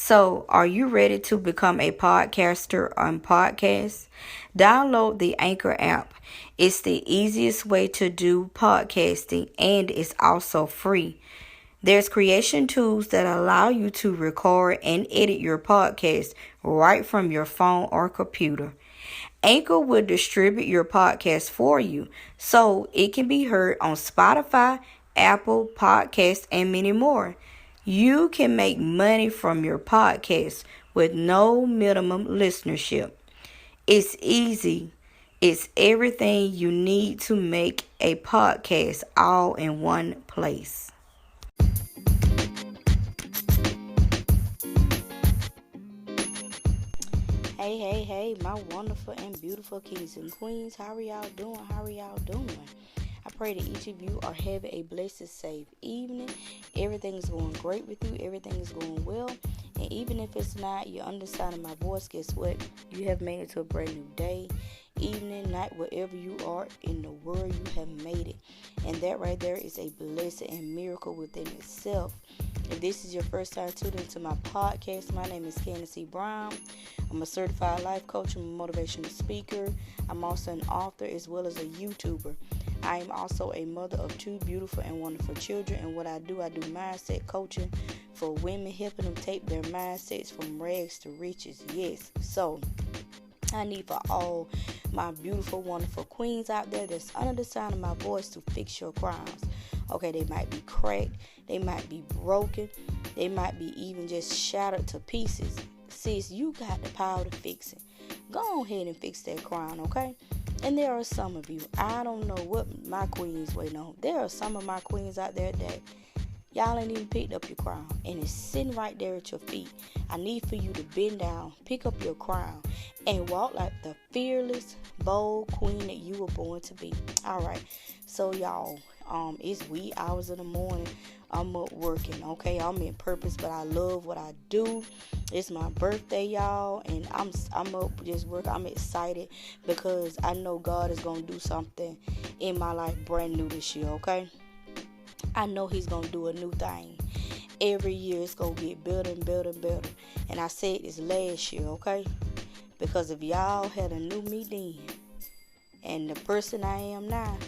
So, are you ready to become a podcaster on podcast? Download the Anchor app. It's the easiest way to do podcasting and it's also free. There's creation tools that allow you to record and edit your podcast right from your phone or computer. Anchor will distribute your podcast for you so it can be heard on Spotify, Apple Podcasts, and many more. You can make money from your podcast with no minimum listenership. It's easy. It's everything you need to make a podcast all in one place. Hey, my wonderful and beautiful kings and queens. How are y'all doing? I pray that each of you are having a blessed, safe evening. Everything is going great with you. Everything is going well. And even if it's not, you're understanding my voice. Guess what? You have made it to a brand new day, evening, night, wherever you are in the world, you have made it. And that right there is a blessing and miracle within itself. If this is your first time tuning into my podcast, my name is Candace E. Brown. I'm a certified life coach and motivational speaker. I'm also an author as well as a YouTuber. I am also a mother of two beautiful and wonderful children. And what I do mindset coaching for women, helping them take their mindsets from rags to riches. Yes. So I need for all my beautiful, wonderful queens out there that's under the sound of my voice to fix your crowns. Okay, they might be cracked, they might be broken, they might be even just shattered to pieces. Sis, you got the power to fix it. Go ahead and fix that crown, okay? And there are some of you, I don't know what my queens waiting on. There are some of my queens out there that y'all ain't even picked up your crown, and it's sitting right there at your feet. I need for you to bend down, pick up your crown, and walk like the fearless, bold queen that you were born to be. All right, so y'all, it's wee hours in the morning. I'm up working, okay? I'm in purpose, but I love what I do. It's my birthday, y'all, and I'm up just working. I'm excited because I know God is gonna do something in my life brand new this year, okay? I know he's going to do a new thing. Every year it's going to get better and better and better. And I said this last year, okay? Because if y'all had a new me then, and the person I am now,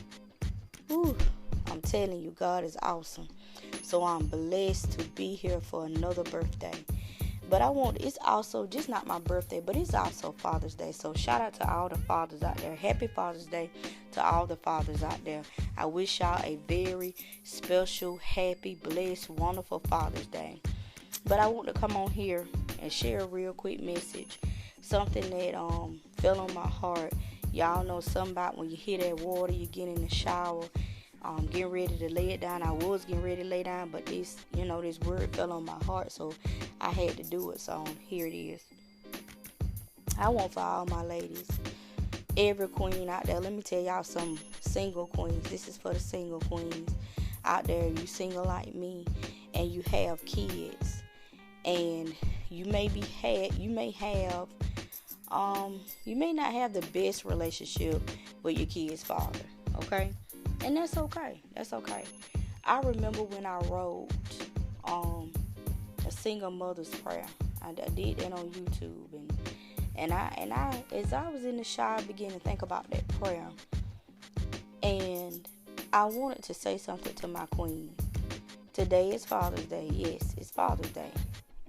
I'm telling you, God is awesome. So I'm blessed to be here for another birthday. But it's also just not my birthday, but it's also Father's Day. So shout out to all the fathers out there. Happy Father's Day to all the fathers out there. I wish y'all a very special, happy, blessed, wonderful Father's Day. But I want to come on here and share a real quick message. Something that fell on my heart. Y'all know something about when you hear that water, you get in the shower, getting ready to lay it down. I was getting ready to lay down, but this word fell on my heart, so I had to do it. So here it is. I want for all my ladies, every queen out there. Let me tell y'all some single queens. This is for the single queens out there. You single like me, and you have kids, and you may not have the best relationship with your kid's father. Okay. And that's okay. I remember when I wrote a single mother's prayer. I did that on YouTube, and I as I was in the shower, I began to think about that prayer, and I wanted to say something to my queen. Today is Father's Day. Yes, it's Father's Day,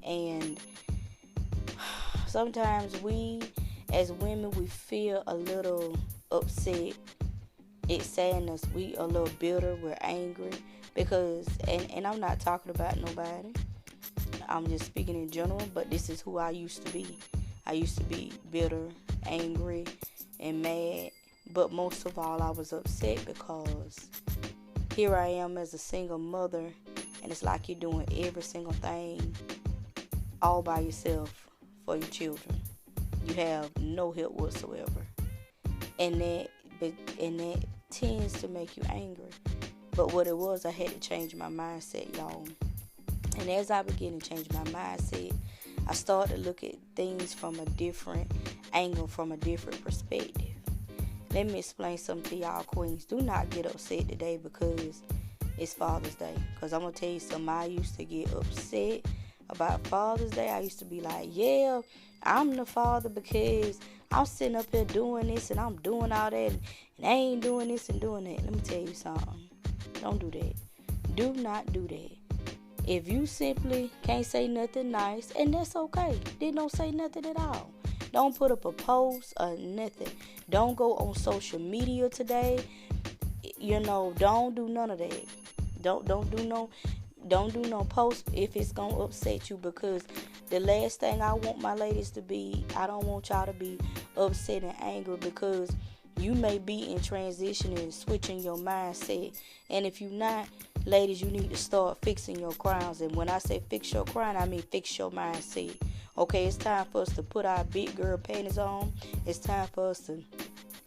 and sometimes we as women we feel a little upset. It saddens us. We a little bitter. We're angry because, and I'm not talking about nobody. I'm just speaking in general. But this is who I used to be. I used to be bitter, angry, and mad. But most of all, I was upset because here I am as a single mother, and it's like you're doing every single thing all by yourself for your children. You have no help whatsoever, and that tends to make you angry. But what it was, I had to change my mindset, y'all. And as I began to change my mindset, I started to look at things from a different angle, from a different perspective. Let me explain something to y'all queens. Do not get upset today because it's Father's Day. Because I'm going to tell you something. I used to get upset about Father's Day, I used to be like, yeah, I'm the father because I'm sitting up here doing this and I'm doing all that and I ain't doing this and doing that. Let me tell you something. Don't do that. Do not do that. If you simply can't say nothing nice, and that's okay, then don't say nothing at all. Don't put up a post or nothing. Don't go on social media today. Don't do none of that. Don't do no post if it's gonna upset you, because the last thing I want my ladies to be, I don't want y'all to be upset and angry, because you may be in transition and switching your mindset. And if you're not, ladies, you need to start fixing your crowns. And when I say fix your crown, I mean fix your mindset. Okay, it's time for us to put our big girl panties on. It's time for us to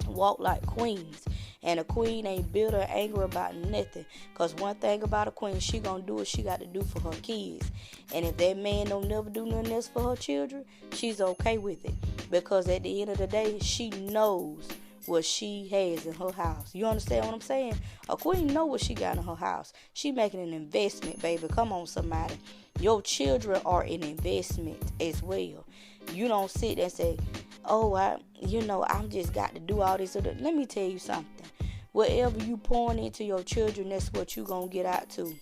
walk like queens. And a queen ain't bitter or angry about nothing. Because one thing about a queen, she gonna do what she got to do for her kids. And if that man don't never do nothing else for her children, she's okay with it. Because at the end of the day, she knows what she has in her house. You understand what I'm saying? A queen know what she got in her house. She making an investment, baby. Come on, somebody. Your children are an investment as well. You don't sit there and say, oh, I'm just got to do all this. Let me tell you something. Whatever you pouring into your children, that's what you going to get out to.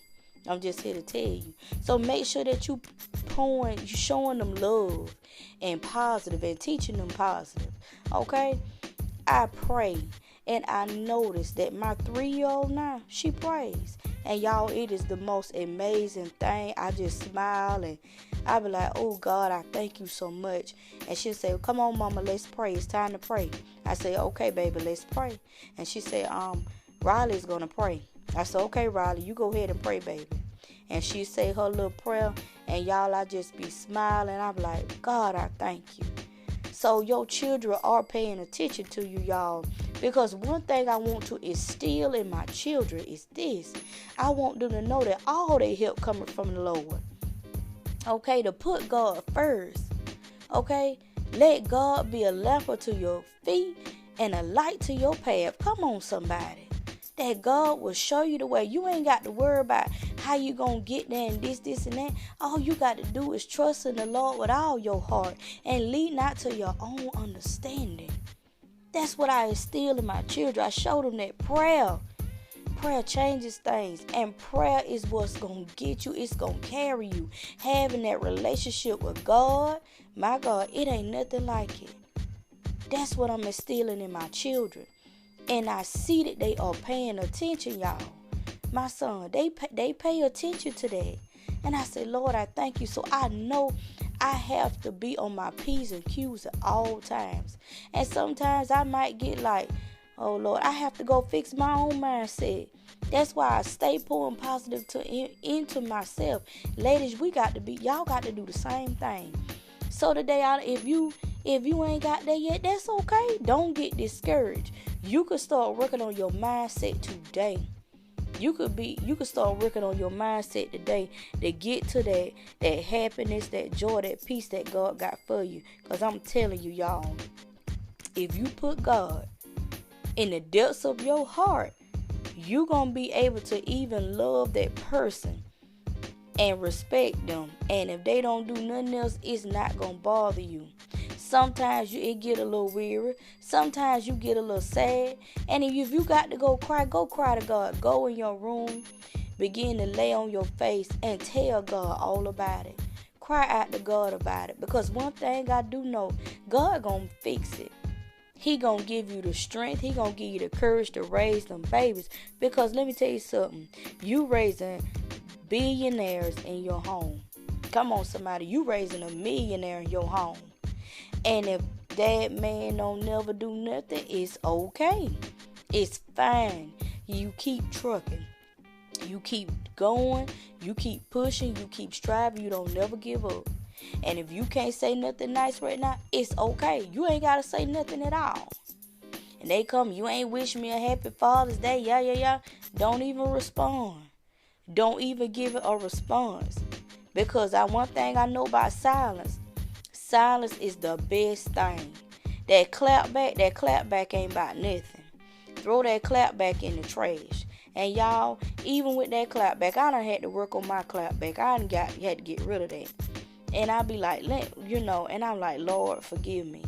I'm just here to tell you. So make sure that you showing them love and positive and teaching them positive. Okay? I pray and I notice that my 3-year-old now, she prays. And y'all, it is the most amazing thing. I just smile and I be like, oh God, I thank you so much. And she'll say, come on, mama, let's pray. It's time to pray. I say, okay, baby, let's pray. And she said, Riley's gonna pray. I said, okay, Riley, you go ahead and pray, baby. And she say her little prayer, and y'all, I just be smiling. I'm like, God, I thank you. So your children are paying attention to you, y'all. Because one thing I want to instill in my children is this. I want them to know that all their help coming from the Lord. Okay, to put God first. Okay, let God be a lamp unto your feet and a light to your path. Come on, somebody. That God will show you the way. You ain't got to worry about how you gonna get there and this and that. All you got to do is trust in the Lord with all your heart and lead not to your own understanding. That's what I instill in my children. I show them that prayer changes things, and prayer is what's gonna get you. It's gonna carry you. Having that relationship with God, my God, it ain't nothing like it. That's what I'm instilling in my children. And I see that they are paying attention, y'all. My son, they pay attention to that. And I say, Lord, I thank you. So I know I have to be on my P's and Q's at all times. And sometimes I might get like, oh, Lord, I have to go fix my own mindset. That's why I stay pouring positive into myself. Ladies, y'all got to do the same thing. So today, if you ain't got that yet, that's okay. Don't get discouraged. You could start working on your mindset today. You could start working on your mindset today to get to that happiness, that joy, that peace that God got for you. Because I'm telling you, y'all, if you put God in the depths of your heart, you're going to be able to even love that person and respect them. And if they don't do nothing else, it's not going to bother you. Sometimes it get a little weary. Sometimes you get a little sad. And if you got to go cry to God. Go in your room. Begin to lay on your face and tell God all about it. Cry out to God about it. Because one thing I do know, God gonna fix it. He gonna give you the strength. He gonna give you the courage to raise them babies. Because let me tell you something. You raising billionaires in your home. Come on, somebody. You raising a millionaire in your home. And if that man don't never do nothing, it's okay. It's fine. You keep trucking. You keep going. You keep pushing. You keep striving. You don't never give up. And if you can't say nothing nice right now, it's okay. You ain't got to say nothing at all. And they come, you ain't wish me a happy Father's Day. Yeah. Don't even respond. Don't even give it a response. Because one thing I know about silence is the best thing. That clap back ain't about nothing. Throw that clap back in the trash. And y'all, even with that clap back, I done had to work on my clap back. Had to get rid of that. And I be like, and I'm like, Lord, forgive me.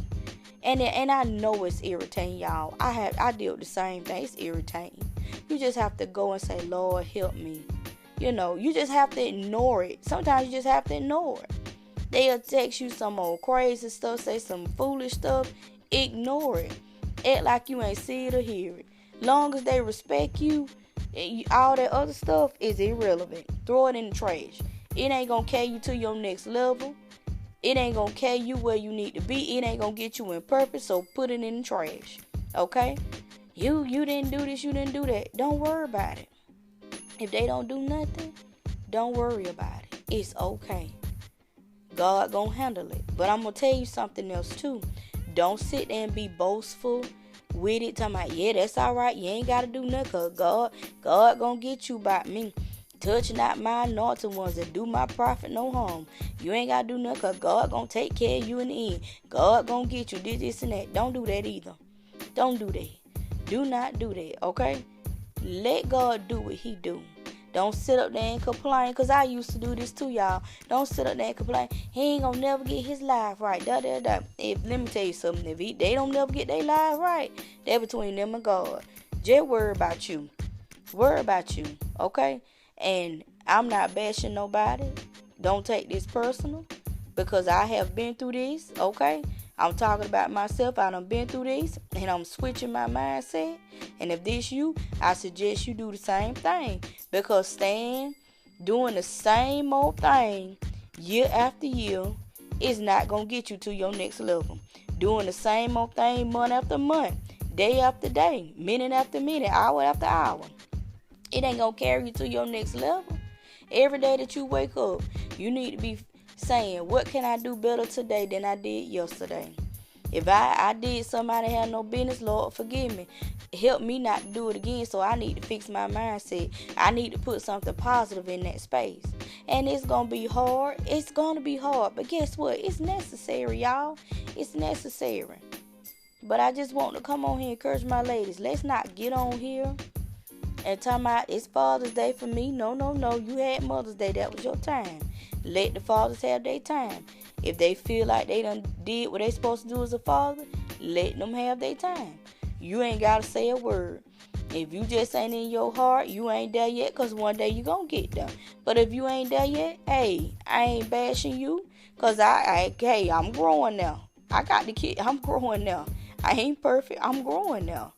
And I know it's irritating, y'all. I deal with the same thing. It's irritating. You just have to go and say, Lord, help me. You just have to ignore it. Sometimes you just have to ignore it. They'll text you some old crazy stuff, say some foolish stuff. Ignore it. Act like you ain't see it or hear it. Long as they respect you, all that other stuff is irrelevant. Throw it in the trash. It ain't gonna carry you to your next level. It ain't gonna carry you where you need to be. It ain't gonna get you in purpose, so put it in the trash. Okay? You didn't do this, you didn't do that. Don't worry about it. If they don't do nothing, don't worry about it. It's okay. God gonna handle it. But I'm gonna tell you something else too. Don't sit there and be boastful with it, talking about, yeah, that's all right. You ain't gotta do nothing, cause God gonna get you about me. Touch not my anointed ones and do my prophet no harm. You ain't gotta do nothing, cause God gonna take care of you in the end. God gonna get you this and that. Don't do that either. Don't do that. Do not do that, okay? Let God do what he do. Don't sit up there and complain, because I used to do this too, y'all. Don't sit up there and complain. He ain't gonna never get his life right. Let me tell you something. If they don't never get their life right, they're between them and God. Just worry about you. Worry about you, okay? And I'm not bashing nobody. Don't take this personal, because I have been through this, okay? I'm talking about myself. I done been through this, and I'm switching my mindset. And if this you, I suggest you do the same thing. Because staying, doing the same old thing year after year is not going to get you to your next level. Doing the same old thing month after month, day after day, minute after minute, hour after hour, it ain't going to carry you to your next level. Every day that you wake up, you need to be saying, what can I do better today than I did yesterday? If I did somebody had no business, Lord, forgive me. Help me not to do it again, so I need to fix my mindset. I need to put something positive in that space. And it's going to be hard. It's going to be hard. But guess what? It's necessary, y'all. It's necessary. But I just want to come on here and encourage my ladies. Let's not get on here and talk about it's Father's Day for me. No. You had Mother's Day. That was your time. Let the fathers have their time. If they feel like they done did what they supposed to do as a father, let them have their time. You ain't got to say a word. If you just ain't in your heart, you ain't there yet, because one day you going to get there. But if you ain't there yet, hey, I ain't bashing you, because I'm growing now. I got the kid. I'm growing now. I ain't perfect. I'm growing now.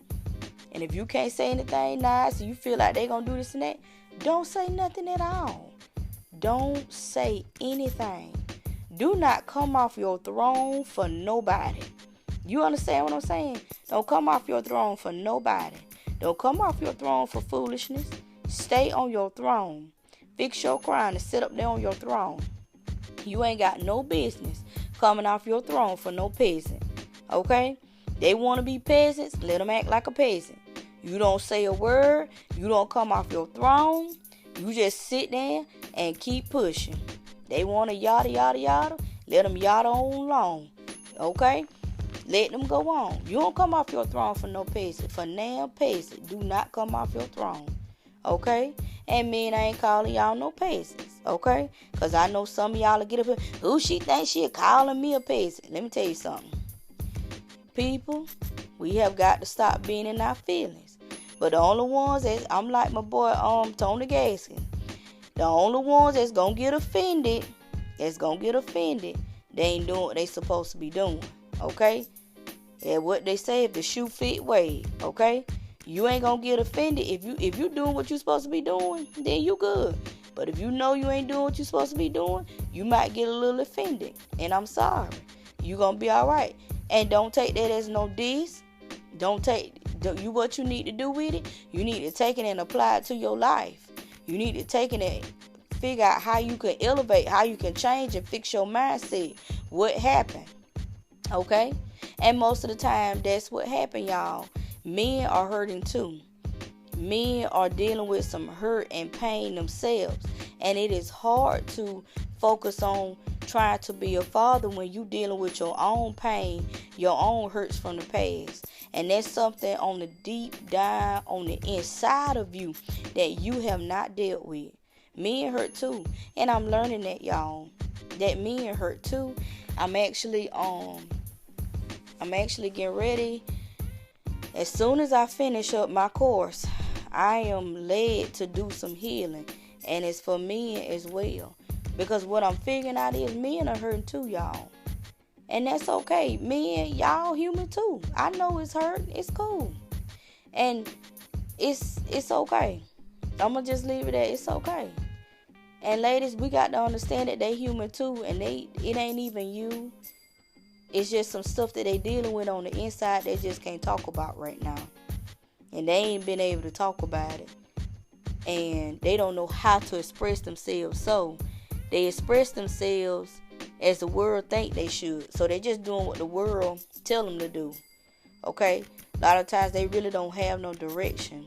And if you can't say anything nice, and you feel like they going to do this and that, don't say nothing at all. Don't say anything. Do not come off your throne for nobody. You understand what I'm saying? Don't come off your throne for nobody. Don't come off your throne for foolishness. Stay on your throne. Fix your crown and sit up there on your throne. You ain't got no business coming off your throne for no peasant. Okay? They want to be peasants. Let them act like a peasant. You don't say a word. You don't come off your throne. You just sit there and keep pushing. They want to yada, yada, yada. Let them yada on long. Okay? Let them go on. You don't come off your throne for no peasant. For now, peasant. Do not come off your throne. Okay? And men, I ain't calling y'all no peasants. Okay? Because I know some of y'all will get up here. Who she thinks she calling me a peasant? Let me tell you something. People, we have got to stop being in our feelings. But the only ones that, I'm like my boy Tony Gaskin. The only ones that's going to get offended, they ain't doing what they supposed to be doing. Okay? And what they say, if the shoe fit, wave. Okay? You ain't going to get offended. If you doing what you supposed to be doing, then you good. But if you know you ain't doing what you supposed to be doing, you might get a little offended. And I'm sorry. You going to be all right. And don't take that as no diss. What you need to do with it, you need to take it and apply it to your life. You need to take it and figure out how you can elevate, how you can change and fix your mindset. What happened? Okay? And most of the time, that's what happened, y'all. Men are hurting too. Men are dealing with some hurt and pain themselves. And it is hard to focus on trying to be a father when you dealing with your own pain, your own hurts from the past. And that's something on the deep down, on the inside of you that you have not dealt with. Men hurt too. And I'm learning that, y'all. that men hurt too. I'm actually getting ready. As soon as I finish up my course, I am led to do some healing, and it's for men as well. Because what I'm figuring out is men are hurting too, y'all. And that's okay. Men, y'all human too. I know it's hurt. It's cool. And it's okay. I'm going to just leave it at it's okay. And ladies, we got to understand that they human too. And it ain't even you. It's just some stuff that they dealing with on the inside they just can't talk about right now. And they ain't been able to talk about it. And they don't know how to express themselves. So they express themselves as the world think they should. So they just doing what the world tell them to do. Okay? A lot of times they really don't have no direction.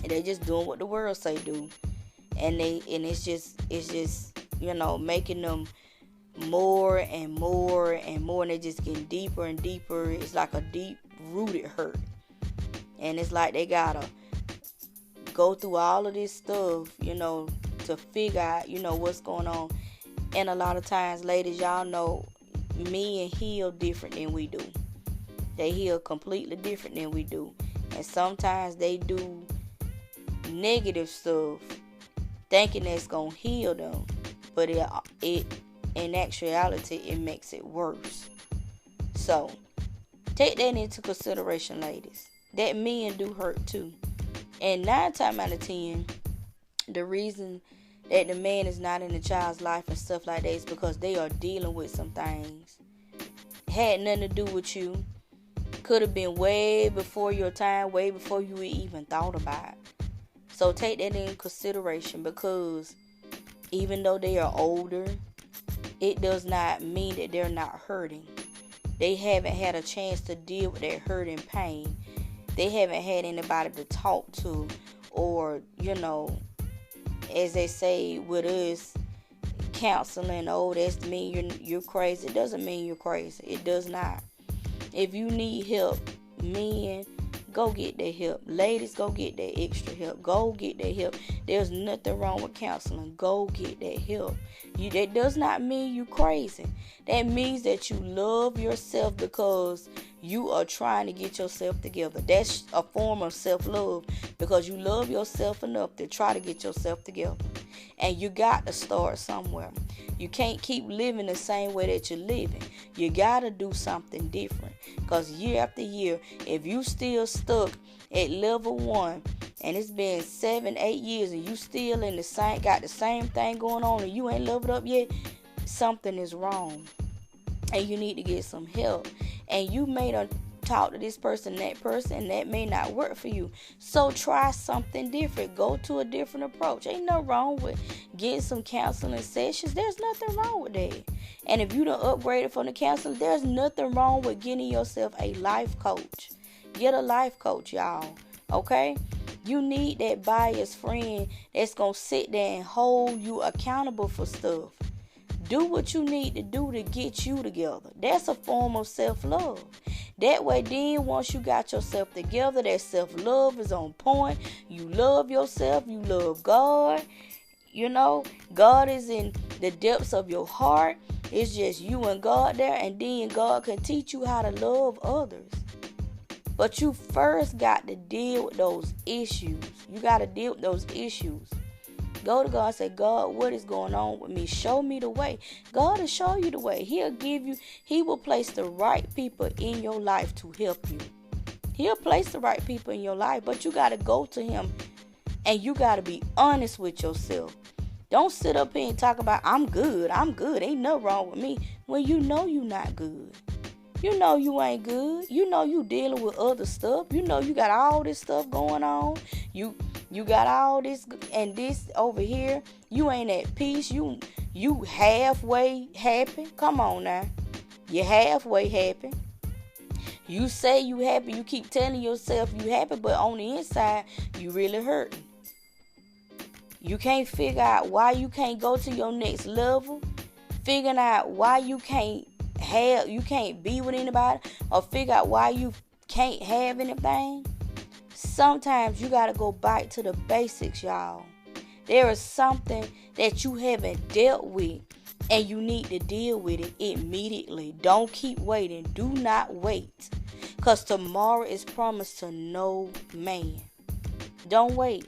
And they just doing what the world say do. And it's just making them more and more and more, and they just getting deeper and deeper. It's like a deep rooted hurt, and it's like they gotta go through all of this stuff, to figure out, what's going on. And a lot of times, ladies, y'all know men heal different than we do. They heal completely different than we do, and sometimes they do negative stuff thinking that's gonna heal them, but it in actuality, it makes it worse. So, take that into consideration, ladies. That men do hurt too. And 9 times out of 10, the reason that the man is not in the child's life and stuff like that is because they are dealing with some things. Had nothing to do with you. Could have been way before your time, way before you even thought about it. So, take that into consideration, because even though they are older, it does not mean that they're not hurting. They haven't had a chance to deal with that hurt and pain. They haven't had anybody to talk to, or, as they say with us, counseling, oh, that's mean you're crazy. It doesn't mean you're crazy. It does not. If you need help, men, go get that help. Ladies, go get that extra help. Go get that help. There's nothing wrong with counseling. Go get that help. That does not mean you crazy. That means that you love yourself because you are trying to get yourself together. That's a form of self-love, because you love yourself enough to try to get yourself together. And you got to start somewhere. You can't keep living the same way that you're living. You got to do something different. Because year after year, if you still stuck at level 1, and it's been 7, 8 years, and you still got the same thing going on, and you ain't leveled up yet, something is wrong. And you need to get some help. And you may not talk to this person, that person, and that may not work for you. So try something different. Go to a different approach. Ain't nothing wrong with getting some counseling sessions. There's nothing wrong with that. And if you done upgraded from the counselor, there's nothing wrong with getting yourself a life coach. Get a life coach, y'all. Okay? You need that biased friend that's going to sit there and hold you accountable for stuff. Do what you need to do to get you together. That's a form of self-love. That way, then, once you got yourself together, that self-love is on point. You love yourself. You love God. God is in the depths of your heart. It's just you and God there. And then God can teach you how to love others. But you first got to deal with those issues. You got to deal with those issues. Go to God and say, God, what is going on with me? Show me the way. God will show you the way. He will place the right people in your life to help you. He'll place the right people in your life, but you got to go to Him, and you got to be honest with yourself. Don't sit up here and talk about, I'm good. Ain't nothing wrong with me, when you know you're not good. You know you ain't good. You know you dealing with other stuff. You know you got all this stuff going on. You got all this and this over here. You ain't at peace. You halfway happy. Come on now. You halfway happy. You say you happy. You keep telling yourself you happy, but on the inside, you really hurting. You can't figure out why you can't go to your next level. Figuring out why you can't be with anybody, or figure out why you can't have anything. Sometimes you got to go back to the basics, y'all. There is something that you haven't dealt with, And you need to deal with it immediately. Don't keep waiting. Do not wait. Because tomorrow is promised to no man. Don't wait.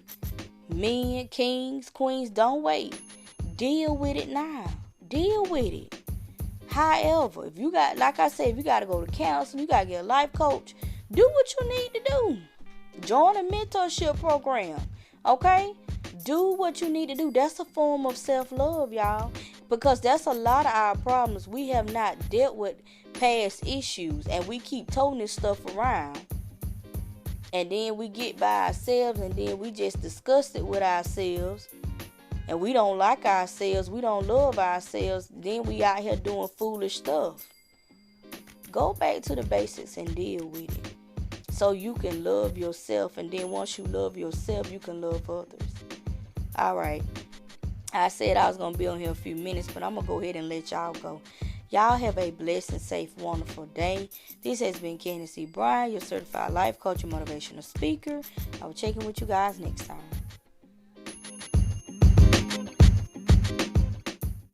Men, kings, queens, don't wait. Deal with it now. Deal with it. However, if you got, like I said, if you got to go to counseling, you got to get a life coach, do what you need to do. Join a mentorship program. Okay? Do what you need to do. That's a form of self-love, y'all. Because that's a lot of our problems. We have not dealt with past issues. And we keep toting this stuff around. And then we get by ourselves. And then we just discuss it with ourselves. And we don't like ourselves. We don't love ourselves. Then we out here doing foolish stuff. Go back to the basics and deal with it. So you can love yourself. And then once you love yourself, you can love others. All right. I said I was going to be on here a few minutes, but I'm going to go ahead and let y'all go. Y'all have a blessed and safe, wonderful day. This has been Candace C. Bryan, your certified life coach and motivational speaker. I will check in with you guys next time.